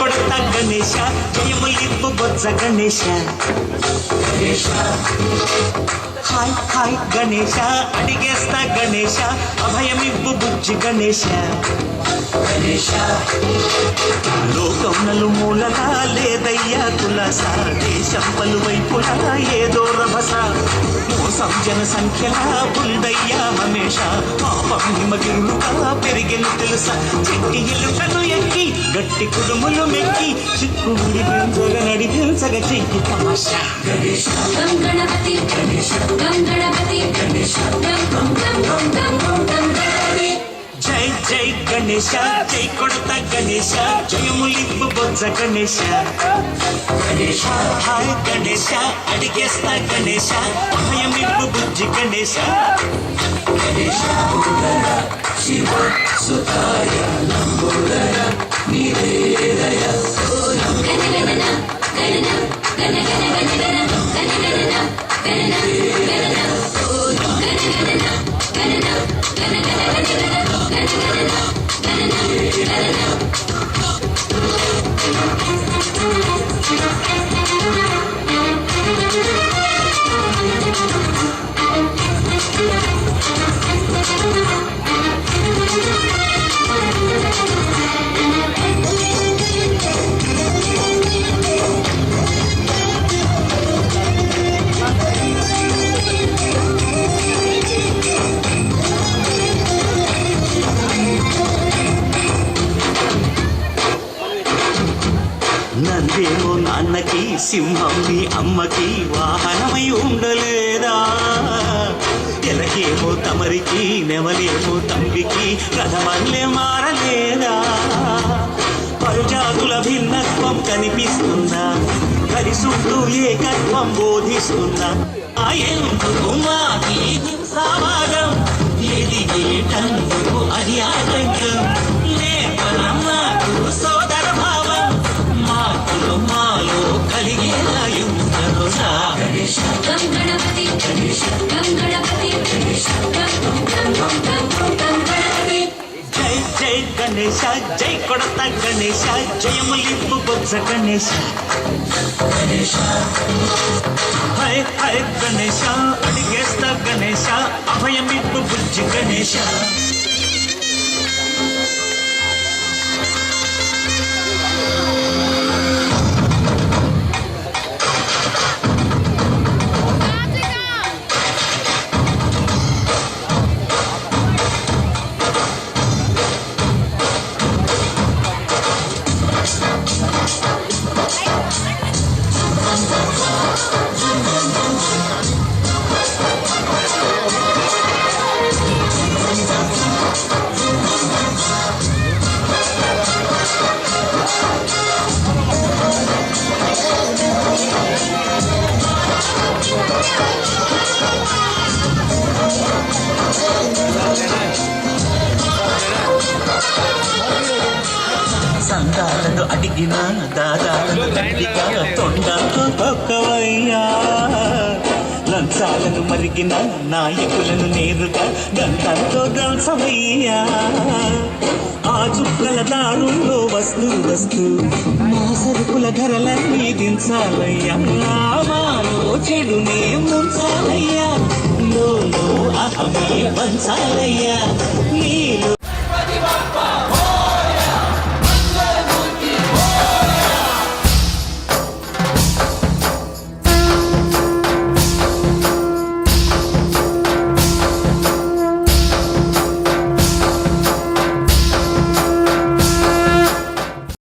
కొడతా గణేశ జయములిప్పు బొజ్జ Ganesha hi hi Ganesha అడిగేస్తా Ganesha అభయమిప్పు బుజ్జి గణేశ లోకం నలుమూలలా లేదయ్యా కులస దేశం పలువైపులా ఏదో రభస మోసం జన సంఖ్యలా ఉందయ్యా హమేష పాపం హిమగిరులుగా పెరిగిన తెలుసా చెట్టి ఎలుకలు ఎక్కి గట్టి కుడుములు మెక్కి చిక్కు విడిపించగ నడిపించగ చెయ్యి తమాషా గణపతి జై జై గణేశ జై కొడత గణేశ జయములిప్పు బొజ్జ గణేశ హాయ్ గణేశ అడిగేస్తా గణేశ అభయమిప్పు బుజ్జి గణేశ శివ సుతాయ నంబుదయ నీరేదయ నందేమో నాన్నకి సింహం నీ అమ్మకి వాహనమై ఉండలేదా ఎలకేమో తమరికి నెమలేమో తంబికి రథమల్లే మారలేదా పరుజాతుల భిన్నత్వం కనిపిస్తుందా కలిసుంటూ ఏకత్వం బోధిస్తుందా ఎందుకు మాకి సమాజం ఏది ఏటందుకు అది ఆటంకం లేపనమ్మకు సోదర భావం మార్పులు మాలో కలిగేలా యుద్ధరురా గణపతి జై జై గణేశ జై కొడత గణేశ జయములిప్పు బొజ్జ గణేశ హై హై గణేశ అడిగేస్తా గణేశ అభయమిప్పు బుజ్జి గణేశ సందాలను అడిగిన దాదాలను గట్టిగా తొండతో తొక్కవయ్యా లంచాలను మరిగిన నాయకులను నేరుగా గంటంతో దంచవయ్యా ఆ చుక్కల దారుల్లో వస్తూ వస్తూ మా సరుకుల ధరలన్నీ దించాలయ్యా మాలో చెడునే ముంచాలయ్యా లోలో అహమే పంచాలయ్యా నీలో